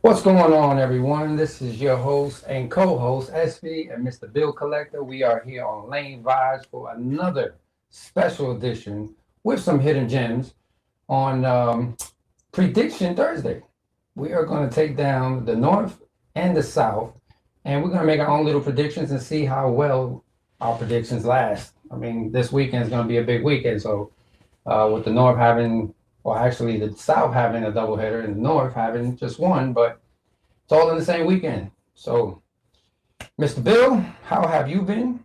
What's going on, everyone? This is your host and co-host, SV and Mr. Bill Collector. We are here on Lane Vibez for another special edition with some hidden gems on Prediction Thursday. We are going to take down the North and the South, and we're going to make our own little predictions and see how well our predictions last. I mean, this weekend is going to be a big weekend, so with the North having, well, actually the South having a doubleheader and the North having just one, but it's all in the same weekend. So, Mr. Bill, how have you been?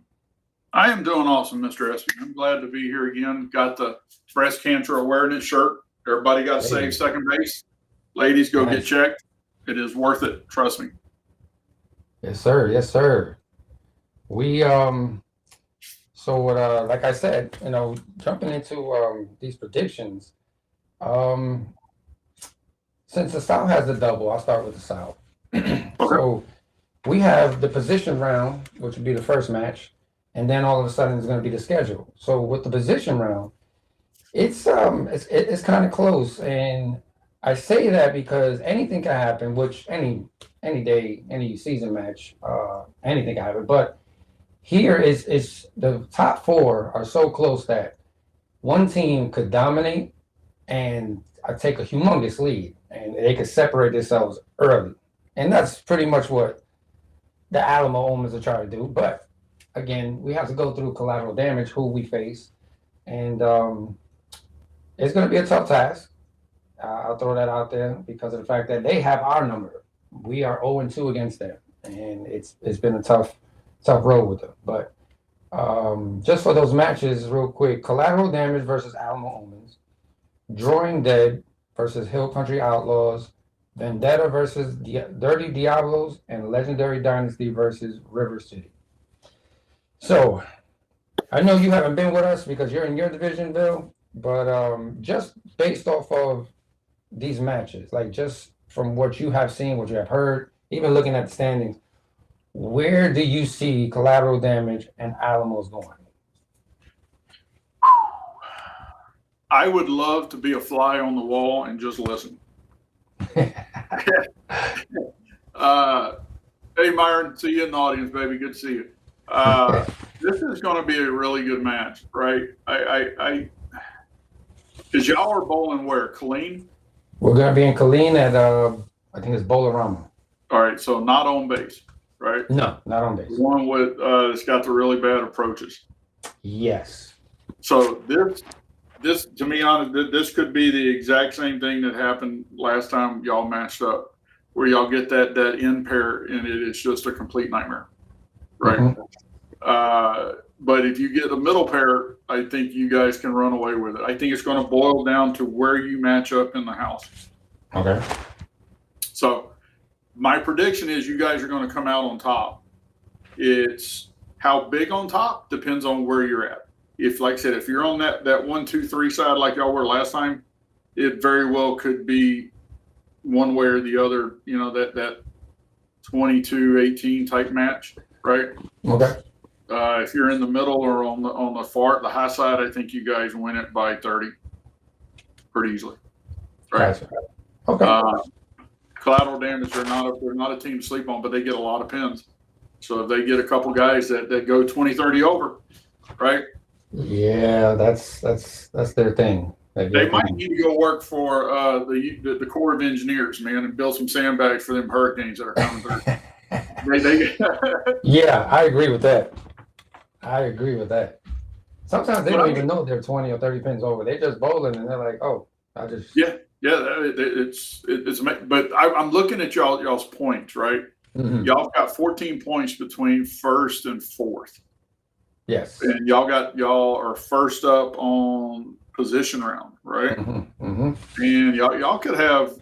I am doing awesome, Mr. Espy. I'm glad to be here again. Got the breast cancer awareness shirt. Everybody got to save second base. Ladies, go get checked. It is worth it. Trust me. Yes, sir. Yes, sir. We like I said, jumping into these predictions. Since the South has the double, I'll start with the South. Okay. So we have the position round, which would be the first match, and then all of a sudden it's going to be the schedule. So with the position round, it's kind of close, and I say that because anything can happen. Which any day, any season match, anything can happen. But here is the top four are so close that one team could dominate and take a humongous lead, and they could separate themselves early. And that's pretty much what the Alamo Omens are trying to do. But again, we have to go through collateral damage, who we face. And it's going to be a tough task. I'll throw that out there because of the fact that they have our number. We are 0-2 against them. And it's been a tough road with them. But just for those matches, real quick, collateral damage versus Alamo Omens, Drawing Dead versus Hill Country Outlaws, Vendetta versus Dirty Diablos, and Legendary Dynasty versus River City. So, I know you haven't been with us because you're in your division, Bill, but just based off of these matches, like just from what you have seen, what you have heard, even looking at the standings, where do you see collateral damage and Alamos going? I would love to be a fly on the wall and just listen. Hey, Myron, see you in the audience, baby. Good to see you. This is going to be a really good match, right? Because y'all are bowling where? Killeen? We're going to be in Killeen at, I think it's Bolarama. All right, so not on base, right? No, not on base. The one with it's got the really bad approaches. Yes. So this, to be honest, this could be the exact same thing that happened last time y'all matched up, where y'all get that end pair and it is just a complete nightmare, right? Mm-hmm. But if you get the middle pair, I think you guys can run away with it. I think it's going to boil down to where you match up in the house. Okay. So my prediction is you guys are going to come out on top. It's how big on top depends on where you're at. If, like I said, if you're on that 1, 2, 3 side like y'all were last time, it very well could be one way or the other, that 22-18 type match, right? Okay. If you're in the middle or on the high side, I think you guys win it by 30 pretty easily. Right? Okay. Collateral damage, they're not a team to sleep on, but they get a lot of pins. So if they get a couple guys that go 20-30 over, right? Yeah, that's their thing. They might need to go work for the Corps of Engineers, man, and build some sandbags for them hurricanes that are coming through. Yeah, I agree with that. Sometimes they don't even know they're 20 or 30 pins over. They're just bowling and they're like, oh, I just. Yeah. It's but I'm looking at y'all's points, right? Mm-hmm. Y'all got 14 points between first and fourth. Yes. And y'all are first up on position round, right? Mm-hmm. Mm-hmm. And y'all could have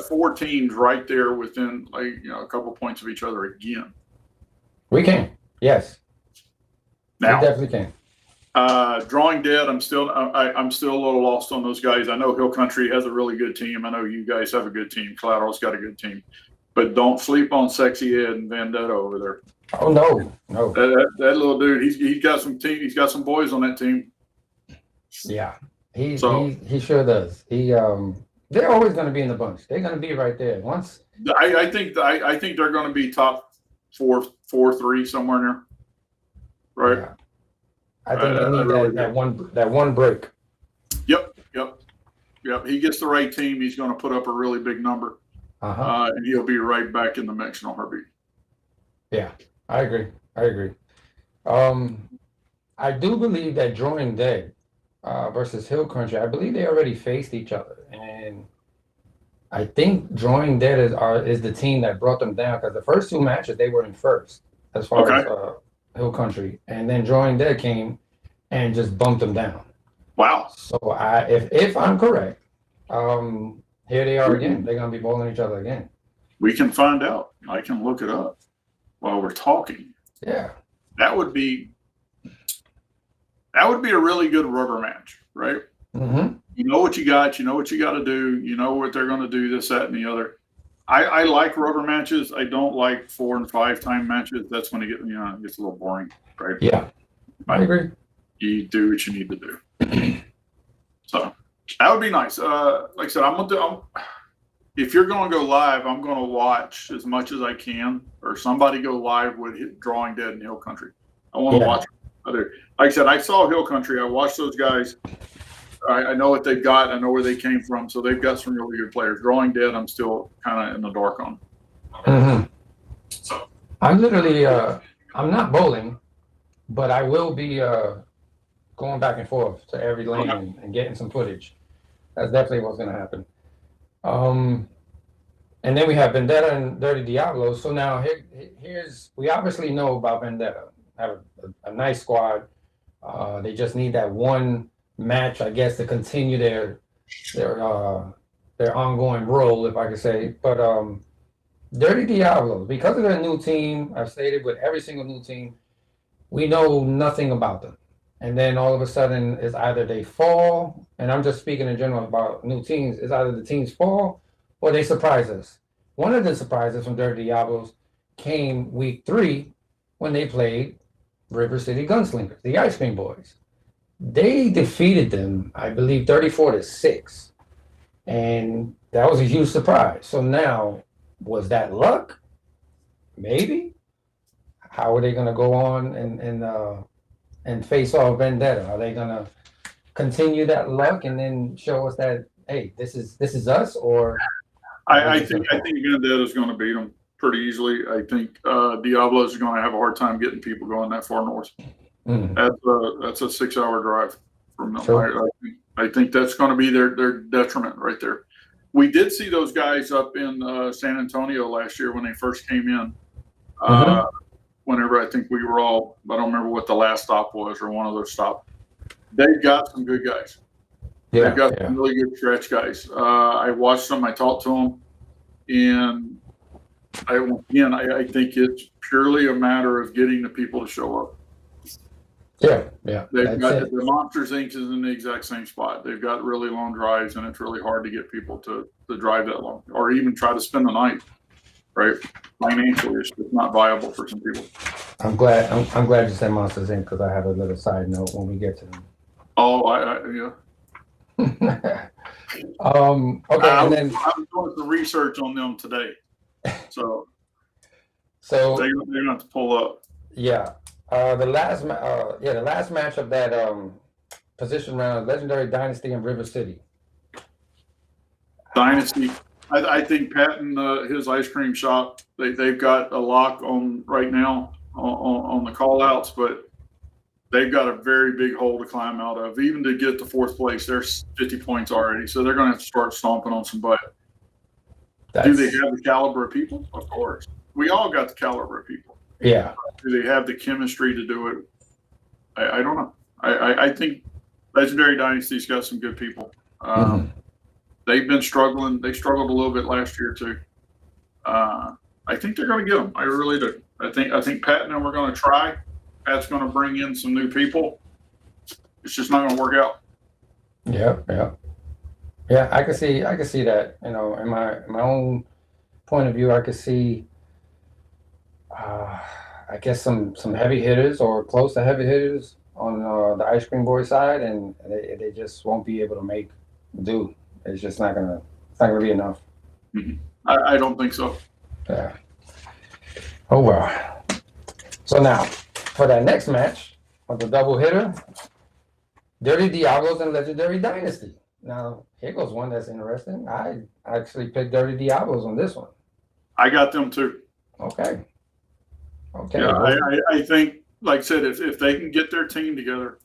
4 teams right there within a couple points of each other again. We can. Yes. Now, we definitely can. Drawing Dead, I'm still a little lost on those guys. I know Hill Country has a really good team. I know you guys have a good team. Collateral's got a good team. But don't sleep on Sexy Ed and Vendetta over there. Oh no. That little dude, he's got some team. He's got some boys on that team. Yeah, he sure does. He They're always going to be in the bunch. They're going to be right there. Once I think they're going to be top 4-3 somewhere in there, right? yeah, I think they need really that one break. Yep. He gets the right team. He's going to put up a really big number, and he'll be right back in the mix in a heartbeat. Yeah, I agree. I do believe that Drawing Dead versus Hill Country, I believe they already faced each other, and I think Drawing Dead is the team that brought them down because the first two matches they were in first as far as Hill Country, and then Drawing Dead came and just bumped them down. Wow. So if I'm correct, here they are again. They're gonna be bowling each other again. We can find out. I can look it up while we're talking. Yeah. That would be a really good rubber match, right? Mm-hmm. You know what you got. You know what you got to do. You know what they're going to do. This, that, and the other. I like rubber matches. I don't like 4 and 5 time matches. That's when it gets a little boring, right? Yeah, I agree. You do what you need to do. So that would be nice. Like I said, if you're going to go live, I'm going to watch as much as I can, or somebody go live with Drawing Dead in Hill Country. I want to watch other. Like I said, I saw Hill Country. I watched those guys. I know what they've got. I know where they came from. So they've got some really good players. Drawing Dead, I'm still kind of in the dark on. Mm-hmm. So I'm literally, I'm not bowling, but I will be going back and forth to every lane and getting some footage. That's definitely what's going to happen. And then we have Vendetta and Dirty Diablos. So now we obviously know about Vendetta. Have a nice squad. They just need that one match, I guess, to continue their ongoing role, if I could say. But Dirty Diablos, because of their new team, I've stated with every single new team, we know nothing about them. And then all of a sudden, it's either they fall, and I'm just speaking in general about new teams, it's either the teams fall or they surprise us. One of the surprises from Dirty Diablos came week 3 when they played River City Gunslingers, the Ice Cream Boys. They defeated them, I believe, 34-6. And that was a huge surprise. So now, was that luck? Maybe. How are they going to go on and face off Vendetta? Are they going to continue that luck and then show us that, hey, this is us? Or I think Vendetta is going to beat them pretty easily. I think Diablos is going to have a hard time getting people going that far north. Mm-hmm. That's a 6-hour drive from them. Sure. I think that's going to be their detriment right there. We did see those guys up in San Antonio last year when they first came in. Whenever I think we were all, I don't remember what the last stop was or one of those stops. They've got some good guys. Yeah, they've got some really good stretch guys. I watched them. I talked to them, and I think it's purely a matter of getting the people to show up. Yeah. They've got the Monsters Inc. is in the exact same spot. They've got really long drives, and it's really hard to get people to drive that long, or even try to spend the night. Right, financially, it's just not viable for some people. I'm glad you said Monsters Inc. because I have a little side note when we get to them. Oh, yeah. Okay, I'm doing some research on them today, so they're going to have to pull up. Yeah, the last match of that position round, Legendary Dynasty in River City. Dynasty. I think Patton, his ice cream shop, they've got a lock on right now on the call outs, but they've got a very big hole to climb out of. Even to get to 4th place, there's 50 points already. So they're going to have to start stomping on some butt. Do they have the caliber of people? Of course. We all got the caliber of people. Yeah. Do they have the chemistry to do it? I don't know. I think Legendary Dynasty's got some good people. They've been struggling. They struggled a little bit last year too. I think they're going to get them. I really do. I think Pat and them are going to try. Pat's going to bring in some new people. It's just not going to work out. Yeah. I can see that. In my own point of view, I could see. I guess some heavy hitters or close to heavy hitters on the Ice Cream Boy side, and they just won't be able to make do. It's just not gonna It's not going to be enough. I don't think so. Yeah. Oh, well. So now, for that next match, on the double hitter, Dirty Diablos and Legendary Dynasty. Now, here goes one that's interesting. I actually picked Dirty Diablos on this one. I got them too. Okay. Okay. Yeah, Well, I think, like I said, if they can get their team together,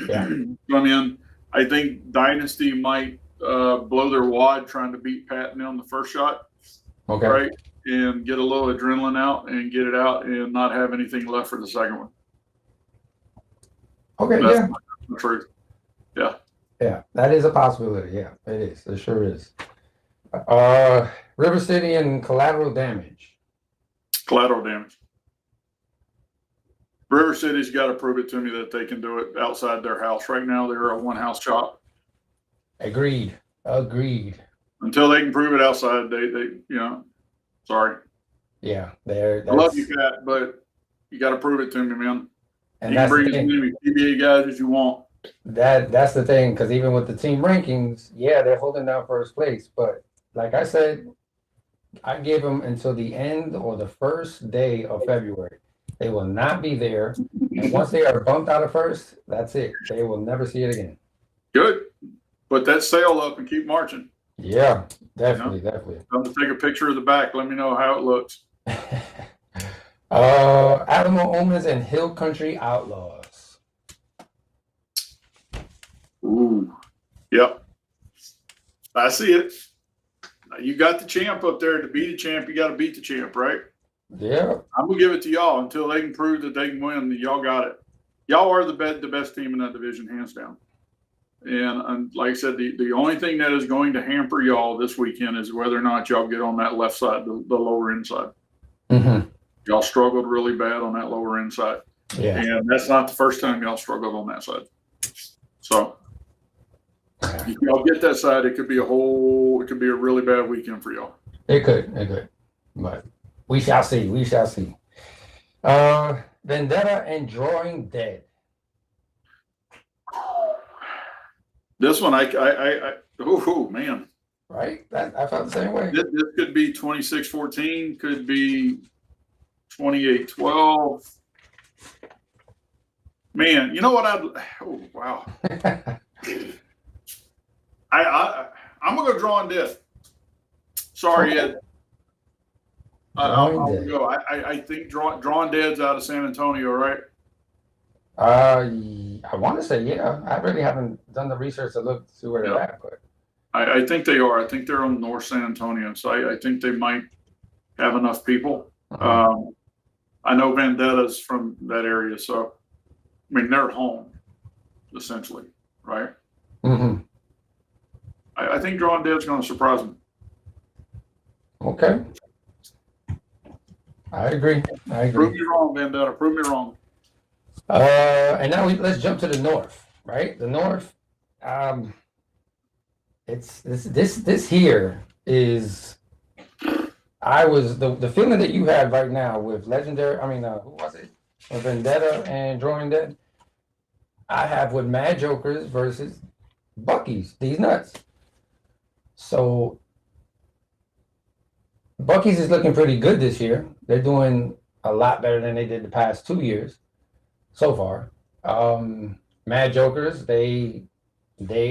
yeah. come in, I think Dynasty might blow their wad trying to beat Patton on the first shot. Okay. Right? And get a little adrenaline out and get it out and not have anything left for the second one. Okay. That's the truth. Yeah. Yeah. That is a possibility. Yeah, it is. It sure is. River City and Collateral Damage. Collateral damage. River City's got to prove it to me that they can do it outside their house. Right now, they're a one house shop. Agreed. Until they can prove it outside, they sorry. Yeah, I love you, Pat, but you got to prove it to me, man. And you can bring as many U.B.A guys as you want. That's the thing, because even with the team rankings, yeah, they're holding down first place. But like I said, I gave them until the end or the first day of February. They will not be there. And once they are bumped out of first, that's it. They will never see it again. Good. Put that sail up and keep marching. Yeah, definitely. Come to take a picture of the back. Let me know how it looks. Alamo Omens and Hill Country Outlaws. Ooh. Yep. I see it. You got the champ up there. To be the champ, you got to beat the champ, right? Yeah. I'm going to give it to y'all until they can prove that they can win. Y'all got it. Y'all are the best team in that division, hands down. And like I said, the only thing that is going to hamper y'all this weekend is whether or not y'all get on that left side, the lower inside. Mm-hmm. Y'all struggled really bad on that lower inside. Yeah. And that's not the first time y'all struggled on that side. So if y'all get that side, it could be a really bad weekend for y'all. It could. But we shall see. Vendetta and Drawing Dead. This one, oh man. Right? I felt the same way. This could be 26-14, could be 28-12. Man, you know what oh wow. I'm gonna go Drawing Dead. Sorry, Ed. I'll go. I think Drawing Dead's out of San Antonio, right? I want to say, yeah. I really haven't done the research to see where they're at, but I think they are. I think they're on North San Antonio, so I think they might have enough people. I know Vendetta's from that area, so I mean they're home, essentially, right? Mm-hmm. I think Drawing Dead's going to surprise them. Okay. I agree. Prove me wrong, Vendetta. Prove me wrong. And now let's jump to the North, right? The North, it's this here is, the feeling that you had right now with Legendary, who was it? Vendetta and Drawing Dead. I have with Mad Jokers versus Bucky's, these nuts. So Bucky's is looking pretty good this year. They're doing a lot better than they did the past 2 years so far. Mad Jokers, they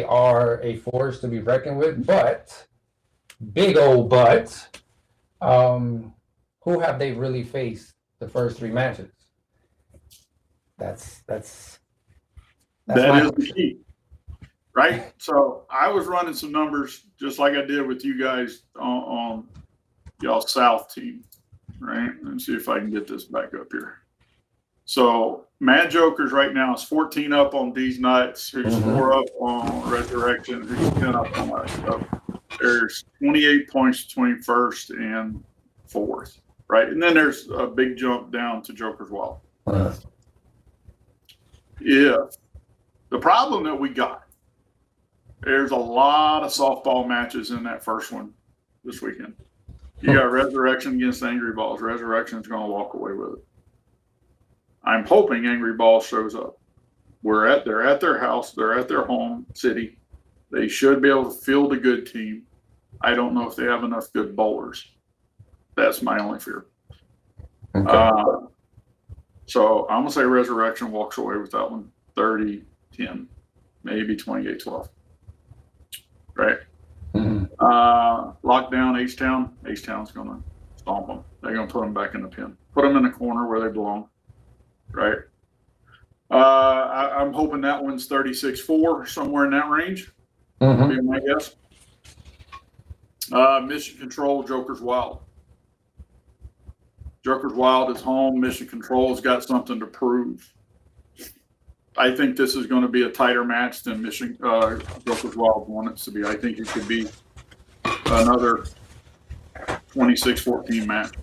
are a force to be reckoned with, but big old but, who have they really faced the first 3 matches? That is the key, right? So I was running some numbers just like I did with you guys on y'all's South team, right? Let me see if I can get this back up here. So Mad Jokers right now is 14 up on these nuts. Who's 4 up on Resurrection? Who's 10 up on us? So there's 28 points between first and fourth, right? And then there's a big jump down to Joker's Wall. If the problem that we got, there's a lot of softball matches in that first one this weekend. You got Resurrection against Angry Balls. Resurrection's going to walk away with it. I'm hoping Angry Balls shows up. They're at their house. They're at their home city. They should be able to field a good team. I don't know if they have enough good bowlers. That's my only fear. Okay. So I'm going to say Resurrection walks away with that one 30-10, maybe 28-12. Right? Mhm. Lockdown, H-Town. H-Town's going to stomp them. They're going to put them back in the pen. Put them in the corner where they belong. Right? I'm hoping that one's 36-4, somewhere in that range. Mhm. Be my guess. Mission Control, Joker's Wild. Joker's Wild is home. Mission Control's got something to prove. I think this is going to be a tighter match than Joker's Wild wants it to be. I think it could be another 26-14 match.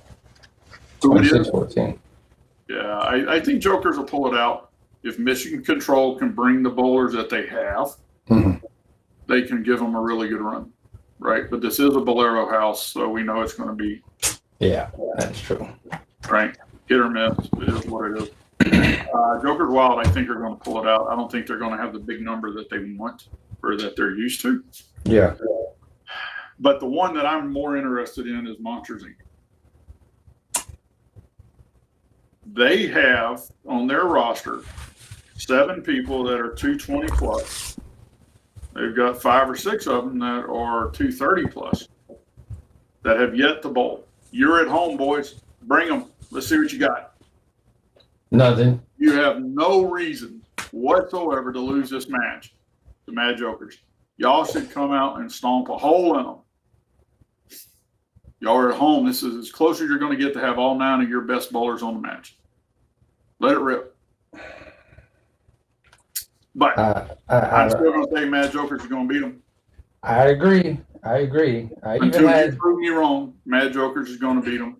Who it is? 26-14. Yeah, I think Jokers will pull it out. If Mission Control can bring the bowlers that they have, Mhm. they can give them a really good run, right? But this is a Bolero house, so we know it's going to be Yeah, that's true. right, hit or miss. It is what it is. Joker's Wild, I think, are going to pull it out. I don't think they're going to have the big number that they want or that they're used to. Yeah. But the one that I'm more interested in is Monsters Inc. They have on their roster 7 people that are 220 plus. They've got 5 or 6 of them that are 230 plus that have yet to bowl. You're at home, boys. Bring them. Let's see what you got. Nothing. You have no reason whatsoever to lose this match. The Mad Jokers. Y'all should come out and stomp a hole in them. Y'all are at home. This is as close as you're going to get to have all 9 of your best bowlers on the match. Let it rip. But I'm still going to say Mad Jokers are going to beat them. I agree. I Until you prove me wrong, Mad Jokers is going to beat them.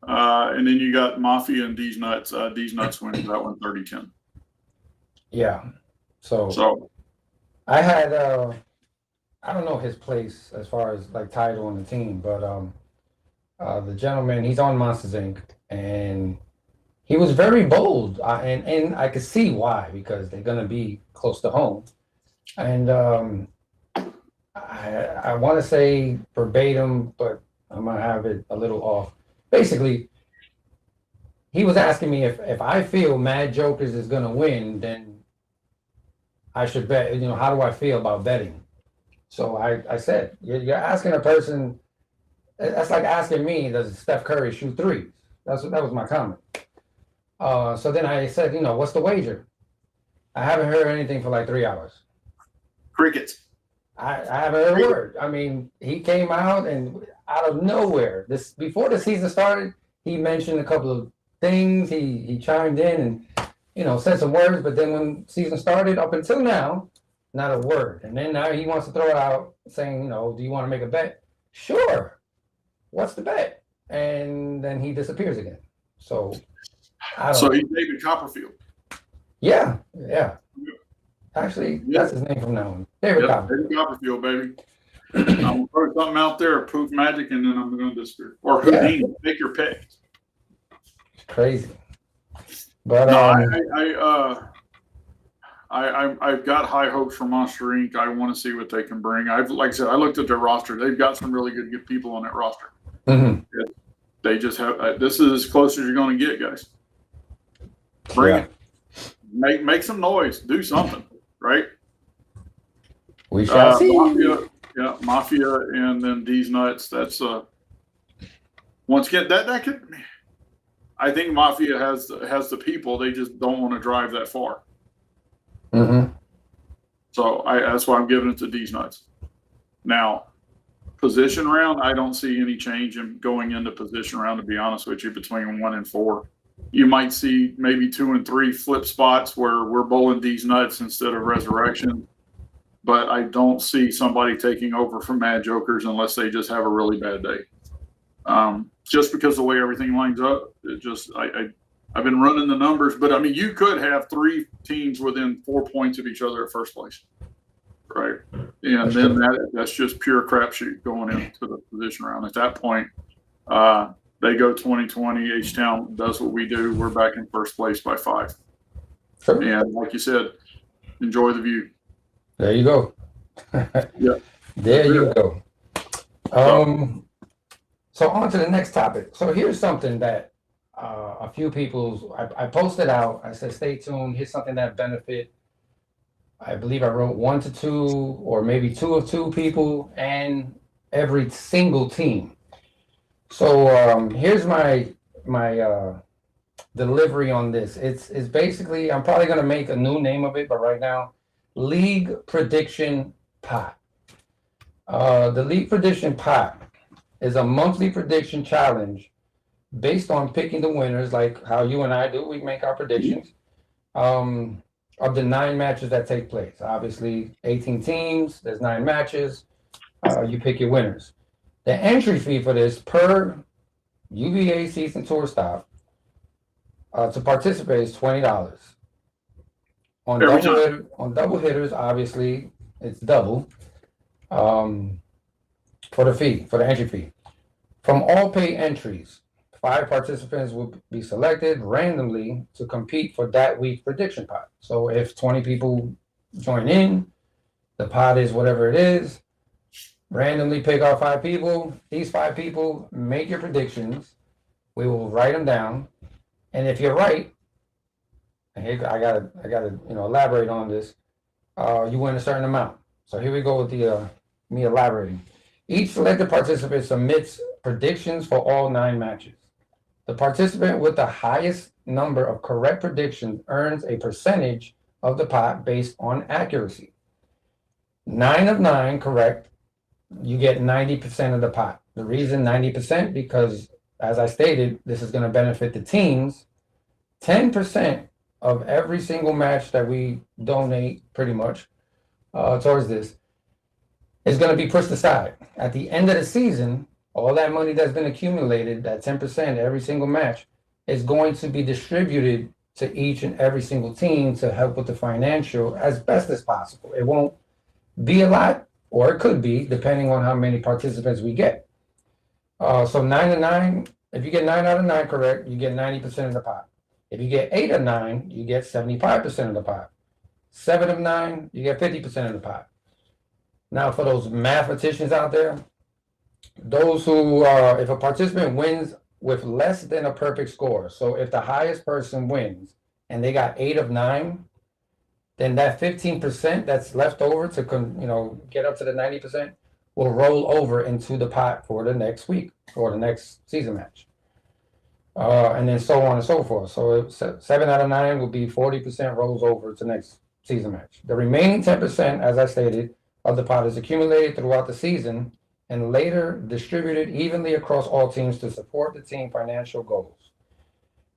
And then you got Mafia and D's Nuts. D's Nuts wins that one 30-10. Yeah. So I had I don't know his place as far as like title on the team, but the gentleman, he's on Monsters Inc. and he was very bold, and I could see why, because they're gonna be close to home, and I want to say verbatim, but I'm gonna have it a little off. Basically, he was asking me if I feel Mad Jokers is gonna win, then I should bet. You know, how do I feel about betting? So I said, you're asking a person. That's like asking me, does Steph Curry shoot threes? That was my comment. So then I said, you know, what's the wager? I haven't heard anything for like 3 hours. Crickets. I haven't heard a word. I mean, he came out and out of nowhere, before the season started, he mentioned a couple of things. He chimed in and, you know, said some words, but then when season started, up until now, not a word. And then now he wants to throw it out saying, you know, do you want to make a bet? Sure. What's the bet? And then he disappears again. So So he's David Copperfield. Yeah. Actually, that's his name from now on. David Copperfield. David Copperfield, baby. I'm going to throw something out there, Poof Magic, and then I'm going to disappear. Or Houdini, Make your pick. It's crazy. But no, I've got high hopes for Monster Inc. I want to see what they can bring. Like I said, I looked at their roster. They've got some really good people on that roster. Mm-hmm. They just have. This is as close as you're going to get, guys. Bring it. Make some noise. Do something, right? We shall see. Mafia, and then D's Nuts. That's once again that could. I think Mafia has the people. They just don't want to drive that far. Mm-hmm. So that's why I'm giving it to D's Nuts. Now, position round, I don't see any change in going into position round, to be honest with you, between 1 and 4. You might see maybe 2 and 3 flip spots where we're bowling D's Nuts instead of Resurrection. But I don't see somebody taking over from Mad Jokers unless they just have a really bad day. Just because the way everything lines up, I've been running the numbers, but I mean, you could have 3 teams within 4 points of each other at first place, right? And then that's just pure crapshoot going into the position round. At that point, they go 20-20. H-Town does what we do. We're back in first place by 5. Sure. And like you said, enjoy the view. There you go. Yeah. There you go. So on to the next topic. So here's something that a few people, I posted out. I said, stay tuned. Here's something that benefit. I believe I wrote 1 to 2 or maybe 2 of 2 people and every single team. So here's my delivery on this. It's basically, I'm probably going to make a new name of it, but right now, League Prediction Pot. The League Prediction Pot is a monthly prediction challenge based on picking the winners, like how you and I do. We make our predictions of the 9 matches that take place. Obviously, 18 teams, there's 9 matches. You pick your winners. The entry fee for this per U.B.A. season tour stop to participate is $20. On double hitters, obviously, it's double for the entry fee. From all pay entries, 5 participants will be selected randomly to compete for that week's prediction pot. So if 20 people join in, the pot is whatever it is. Randomly pick out 5 people. These 5 people make your predictions. We will write them down, and if you're right, and here I gotta elaborate on this. You win a certain amount. So here we go with the me elaborating. Each selected participant submits predictions for all 9 matches. The participant with the highest number of correct predictions earns a percentage of the pot based on accuracy. 9 of 9 correct, you get 90% of the pot. The reason 90%, because as I stated, this is going to benefit the teams. 10% of every single match that we donate pretty much towards this is going to be pushed aside. At the end of the season, all that money that's been accumulated, that 10% every single match, is going to be distributed to each and every single team to help with the financial as best as possible. It won't be a lot, or it could be, depending on how many participants we get. So 9 of 9, if you get 9 out of 9 correct, you get 90% of the pot. If you get 8 of 9, you get 75% of the pot. 7 of 9, you get 50% of the pot. Now, for those mathematicians out there, those who, if a participant wins with less than a perfect score, so if the highest person wins and they got 8 of 9, then that 15% that's left over to get up to the 90% will roll over into the pot for the next week or the next season match. And then so on and so forth. So 7 out of 9 will be 40% rolls over to next season match. The remaining 10%, as I stated, of the pot is accumulated throughout the season and later distributed evenly across all teams to support the team financial goals.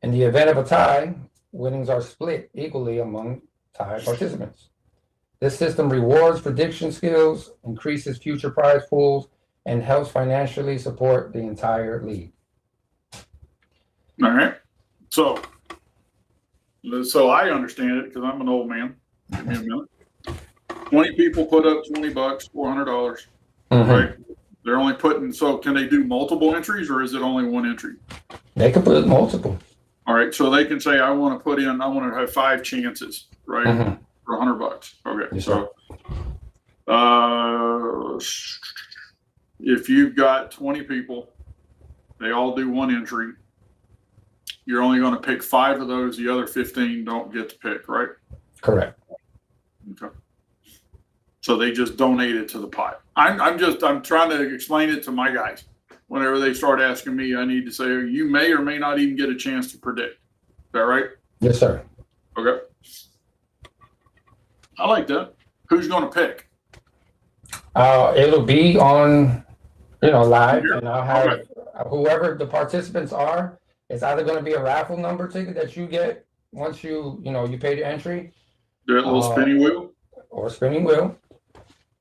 In the event of a tie, winnings are split equally among tie participants. This system rewards prediction skills, increases future prize pools, and helps financially support the entire league. All right. So I understand it because I'm an old man. Give me a minute. 20 people put up $20, $400. Right? They're only putting. So can they do multiple entries, or is it only one entry? They can put multiple. All right. So they can say, I want to have 5 chances, right? For $100. Okay. Yes, so if you've got 20 people, they all do 1 entry. You're only going to pick 5 of those. The other 15 don't get to pick, right? Correct. Okay. So they just donate it to the pot. I'm trying to explain it to my guys. Whenever they start asking me, I need to say, you may or may not even get a chance to predict. Is that right? Yes, sir. Okay. I like that. Who's going to pick? It'll be on, live, Here. and I'll have whoever the participants are. It's either going to be a raffle number ticket that you get once you pay the entry. Do a little spinning wheel? Or spinning wheel.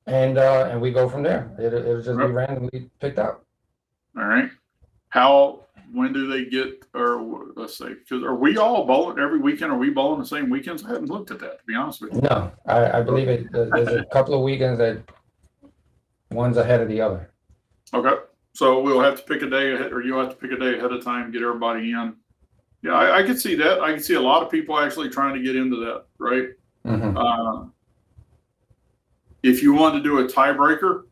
And we go from there. It'll just be randomly picked out. All right. When do they get, or let's say, because are we all bowling every weekend? Are we bowling the same weekends? I haven't looked at that, to be honest with you. No, I believe there's a couple of weekends that one's ahead of the other. Okay. So we'll have to pick a day ahead, or you'll have to pick a day ahead of time, get everybody in. Yeah, I could see that. I can see a lot of people actually trying to get into that, right? If you want to do a tiebreaker,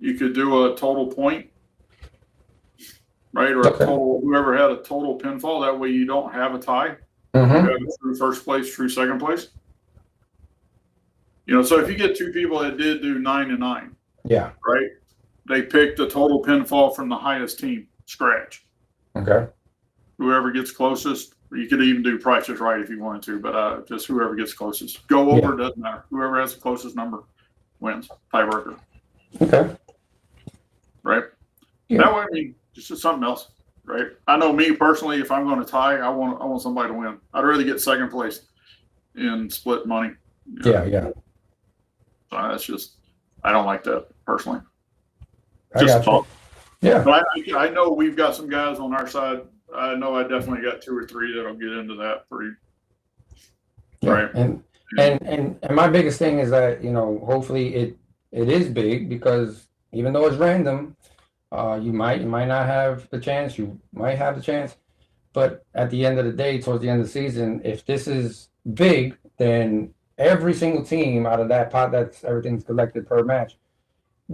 You could do a total point, right? Or a Okay. total, whoever had a total pinfall. That way you don't have a tie. Mm-hmm. You have a true first place, true second place. You know, so if you get 2 people that did do 9 and 9, Yeah. right? They pick the total pinfall from the highest team, scratch. Okay. Whoever gets closest, you could even do Price is Right if you wanted to, but just whoever gets closest. Go over, doesn't matter. Whoever has the closest number wins, tiebreaker. Okay. Right? Yeah. That way, I mean, just something else, right? I know me personally, if I'm going to tie, I want somebody to win. I'd rather get second place in split money. You know? Yeah. So that's just, I don't like that personally. I Just got talk. you. Yeah. But I know we've got some guys on our side. I know I definitely got 2 or 3 that'll get into that pretty. Yeah. Right. And my biggest thing is that, you know, hopefully it is big, because even though it's random, you might not have the chance, you might have the chance, but at the end of the day, towards the end of the season, if this is big, then every single team out of that pot, that's everything's collected per match,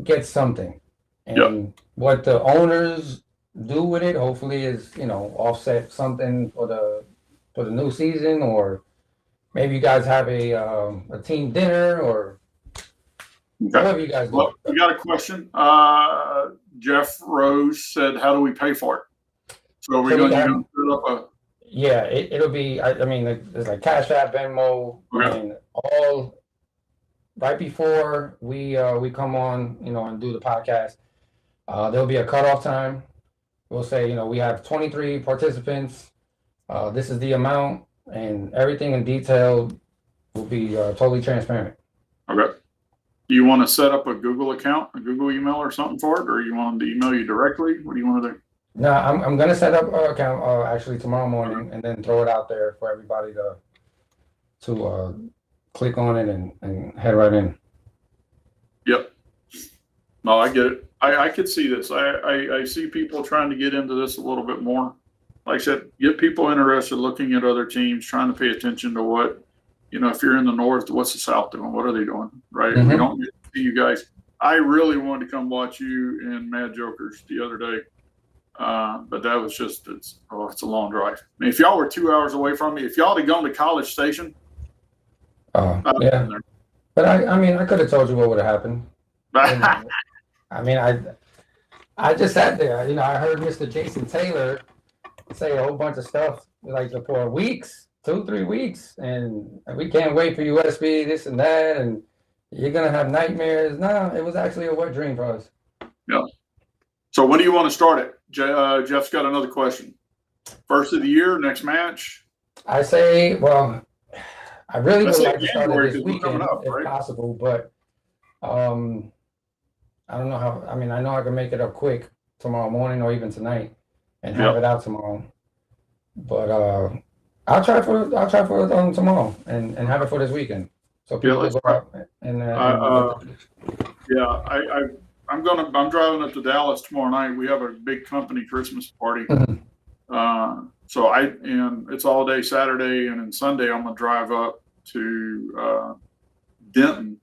gets something. And what the owners do with it, hopefully, is, you know, offset something for the new season, or maybe you guys have a team dinner, or whatever you guys do. Well, we got a question. Jeff Rose said, "How do we pay for it?" So we're going to set up a. Yeah, it'll be. I mean, there's like Cash App, Venmo, and all. Right before we come on, you know, and do the podcast, there'll be a cutoff time. We'll say, you know, we have 23 participants. This is the amount, and everything in detail will be totally transparent. Okay. Do you want to set up a Google account, a Google email or something for it, or you want them to email you directly? What do you want to do? No, I'm gonna set up an account actually tomorrow morning, and then throw it out there for everybody to click on it and head right in. Yep. No, I get it. I could see this. I see people trying to get into this a little bit more. Like I said, get people interested, looking at other teams, trying to pay attention to what, you know, if you're in the North, what's the South doing? What are they doing? Right? Mm-hmm. We don't get to see you guys. I really wanted to come watch you in Mad Jokers the other day. But that was just, it's a long drive. I mean, if y'all were 2 hours away from me, if y'all had gone to College Station. Yeah. But I mean, I could have told you what would have happened. I mean, I just sat there. You know, I heard Mr. Jason Taylor say a whole bunch of stuff like for weeks, 2-3 weeks, and we can't wait for USB, this and that, and you're gonna have nightmares. No, it was actually a wet dream for us. Yeah. So when do you want to start it? Jeff's got another question. First of the year, next match? I say, well, I really would like to start it this weekend if possible, but I don't know how. I mean, I know I can make it up quick tomorrow morning or even tonight and have it out tomorrow. But I'll try for tomorrow and have it for this weekend. So people go out and I'm driving up to Dallas tomorrow night. We have a big company Christmas party. So it's all day Saturday, and then Sunday I'm gonna drive up to Denton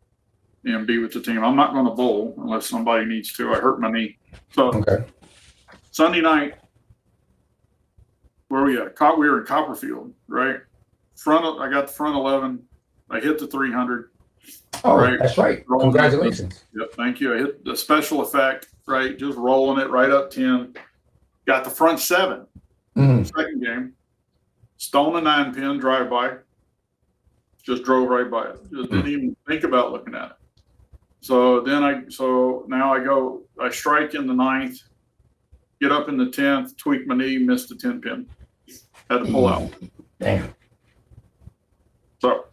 and be with the team. I'm not gonna bowl unless somebody needs to. I hurt my knee. So Sunday night, where we at? We were in Copperfield, right? I got the front 11. I hit the 300. Oh, right. That's right. Congratulations. Yep, thank you. I hit the special effect, right? Just rolling it right up 10. Got the front 7. Second game. Stone a 9-pin drive by. Just drove right by it. Just didn't even think about looking at it. So now I strike in the 9th, get up in the 10th, tweak my knee, missed the 10-pin. Had to pull out. Damn. So,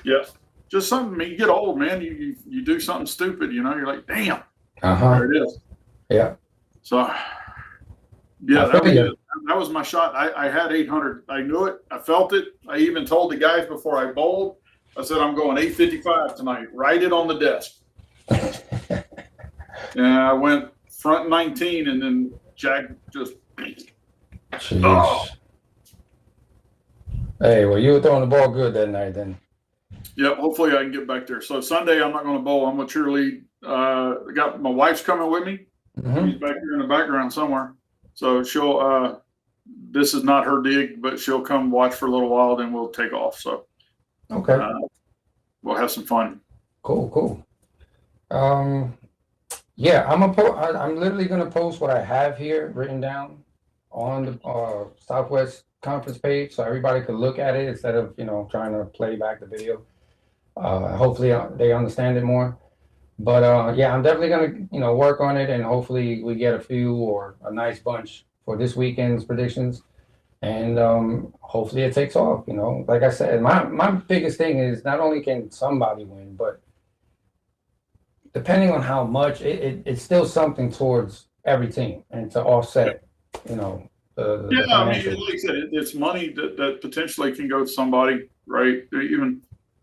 yeah. Just something. I mean, you get old, man. You do something stupid, you know. You're like, damn. There it is. Yeah. So, yeah, that was my shot. I had 800. I knew it. I felt it. I even told the guys before I bowled. I said, I'm going 855 tonight. Write it on the desk. And I went front 19, and then Jack just. Oh. Hey, well, you were throwing the ball good that night, then. Yep, hopefully I can get back there. So Sunday I'm not going to bowl. I'm going to cheerlead got my wife's coming with me. Mhm. She's back here in the background somewhere. So she'll, this is not her dig, but she'll come watch for a little while, then we'll take off. So Okay. we'll have some fun. Cool. Yeah, I'm literally gonna post what I have here written down on the Southwest Conference page, so everybody could look at it instead of trying to play back the video. Hopefully they understand it more. But yeah, I'm definitely gonna work on it, and hopefully we get a few or a nice bunch for this weekend's predictions, and hopefully it takes off. Like I said, my biggest thing is not only can somebody win, but depending on how much, it's still something towards every team and to offset, the Yeah, I mean, financial. like I said, it's money that potentially can go to somebody, right?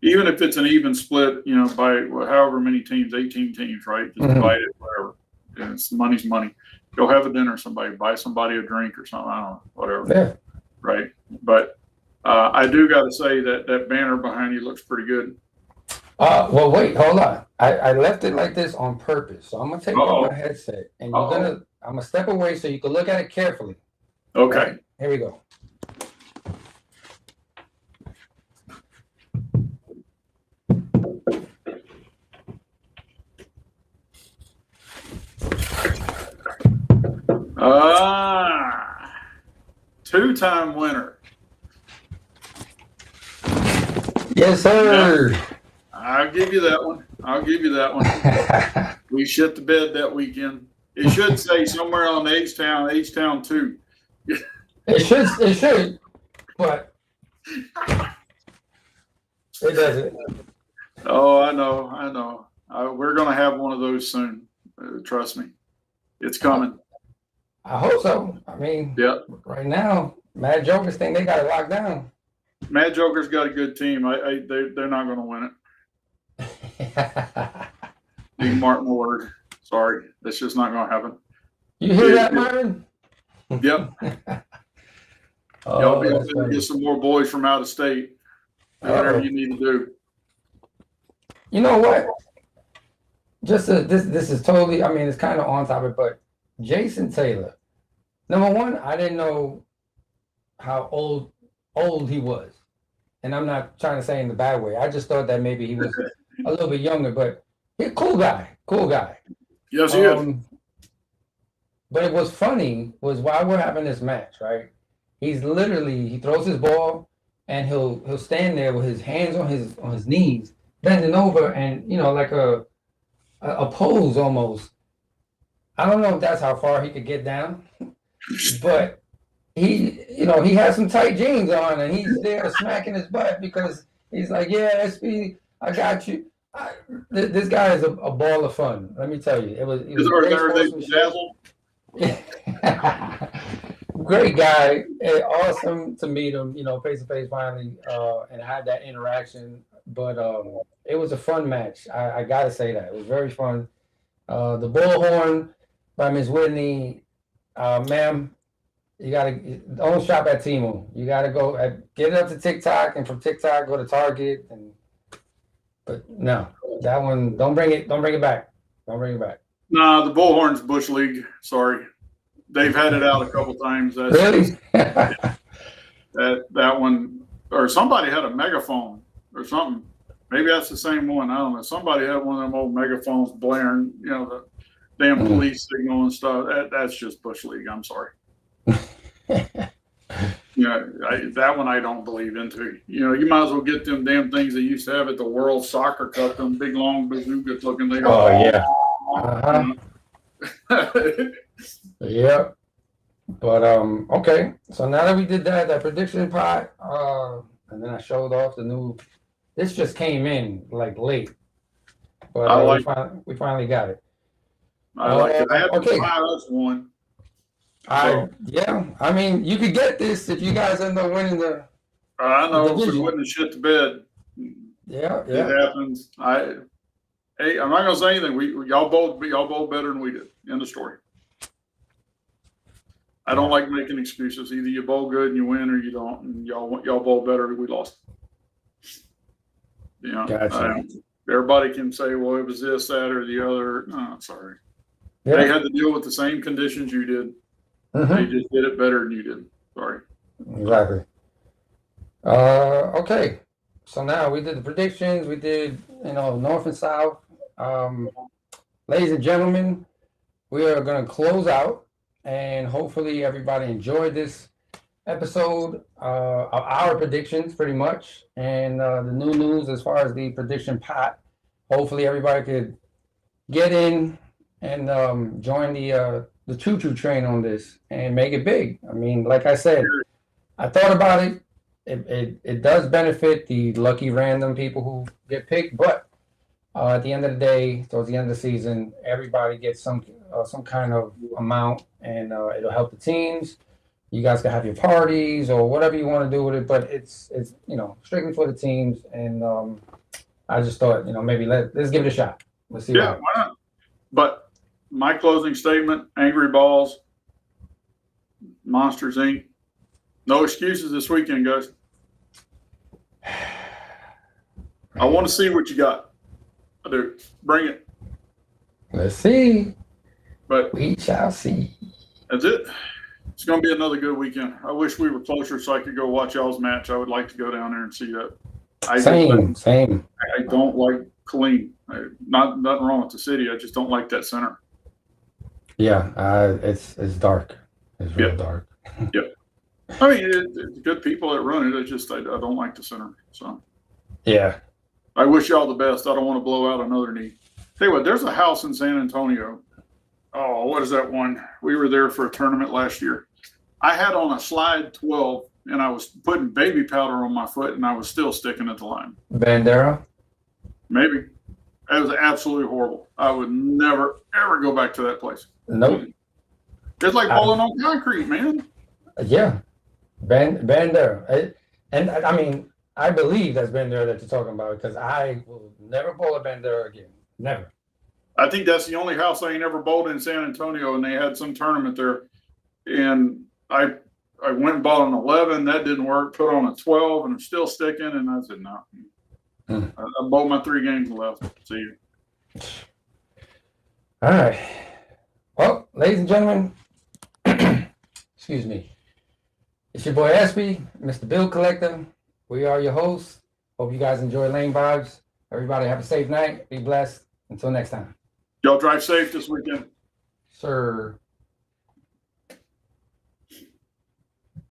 Even if it's an even split, by however many teams, 18 teams, right? Just Mhm. divide it, whatever. And it's money's money. Go have a dinner, somebody, buy somebody a drink or something, I don't know, whatever. Yeah. Right. But I do got to say that banner behind you looks pretty good. Well, wait, hold on. I left it like this on purpose. So I'm gonna take off Uh-oh. my headset and Uh-oh. I'm gonna step away so you can look at it carefully. Okay. Right? Here we go. Two-time winner. Yes, sir. I'll give you that one. We shit the bed that weekend. It should say somewhere on H-Town 2. It should, but it doesn't. Oh, I know. We're going to have one of those soon. Trust me. It's coming. I hope so. I mean, yeah. Right now, Mad Jokers think they got it locked down. Mad Joker's got a good team. They're not going to win it. You can mark my word. Sorry, that's just not going to happen. You hear that, Martin? Yep. Y'all be able to get some more boys from out of state. Do whatever you need to do. You know what? This is totally. I mean, it's kind of on topic, but Jason Taylor. Number one, I didn't know how old he was, and I'm not trying to say in the bad way. I just thought that maybe he was a little bit younger, but he's a cool guy. Yes, he is. But it was funny was while we're having this match, right? He throws his ball and he'll stand there with his hands on his knees, bending over, and like a pose almost. I don't know if that's how far he could get down, but he has some tight jeans on and he's there smacking his butt because he's like, yeah, SB, I got you. This guy is a ball of fun. Let me tell you, it was great guy. Awesome to meet him, face to face finally, and have that interaction. But it was a fun match. I gotta say that it was very fun. The bullhorn by Miss Whitney, ma'am, don't shop at Temu. You gotta go get it up to TikTok, and from TikTok go to Target. But no, that one don't bring it back. Nah, the Bullhorn's Bush League. Sorry, they've had it out a couple times. Really? that one, or somebody had a megaphone or something. Maybe that's the same one. I don't know. Somebody had one of them old megaphones blaring, the damn police signal and stuff. That's just Bush League. I'm sorry. That one I don't believe into. You might as well get them damn things they used to have at the World Soccer Cup, them big long bazookas looking things. Oh yeah. Yep. But okay. So now that we did that prediction pot, and then I showed off the new. This just came in like late, but we finally got it. I like it. I had to buy us one. Yeah. I mean, you could get this if you guys end up winning the. I know. If we wouldn't have shit the bed. Yeah. It happens. Hey, I'm not gonna say anything. Y'all both better than we did. End of story. I don't like making excuses. Either you bowl good and you win, or you don't. And y'all bowl better. We lost. Gotcha. everybody can say, well, it was this, that, or the other. No, sorry. Yeah. They had to deal with the same conditions you did. They just did it better than you did. Sorry. Exactly. Okay. So now we did the predictions. We did, North and South. Ladies and gentlemen, we are going to close out, and hopefully everybody enjoyed this episode of our predictions, pretty much, and the new news as far as the prediction pot. Hopefully everybody could get in and join the choo-choo train on this and make it big. I mean, like I said, I thought about it. It does benefit the lucky random people who get picked, but at the end of the day, towards the end of the season, everybody gets some kind of amount, and it'll help the teams. You guys can have your parties or whatever you want to do with it, but it's strictly for the teams. And I just thought, maybe let's give it a shot. Let's see. Yeah, why not? But my closing statement: Angry Balls, Monsters Inc. No excuses this weekend, guys. I want to see what you got. I do. Bring it. Let's see. But we shall see. That's it. It's going to be another good weekend. I wish we were closer so I could go watch y'all's match. I would like to go down there and see that. Same. I don't like Killeen. Nothing wrong with the city. I just don't like that center. Yeah, it's dark. It's real dark. Yeah. I mean, it's good people that run it. I don't like the center. So. Yeah. I wish y'all the best. I don't want to blow out another knee. Tell you what, there's a house in San Antonio. Oh, what is that one? We were there for a tournament last year. I had on a slide 12, and I was putting baby powder on my foot, and I was still sticking at the line. Bandera? Maybe. It was absolutely horrible. I would never, ever go back to that place. Nope. It's like bowling on concrete, man. Yeah. Bandera. And I mean, I believe that's Bandera that you're talking about, because I will never bowl a Bandera again. Never. I think that's the only house I ain't ever bowled in San Antonio, and they had some tournament there. And I went and bought an 11. That didn't work. Put on a 12, and I'm still sticking. And I said, no. I bowled my 3 games left. See you. All right. Well, ladies and gentlemen, excuse me. It's your boy Espy, Mr. Bill Collector. We are your hosts. Hope you guys enjoy Lane Vibez. Everybody have a safe night. Be blessed. Until next time. Y'all drive safe this weekend. Sir.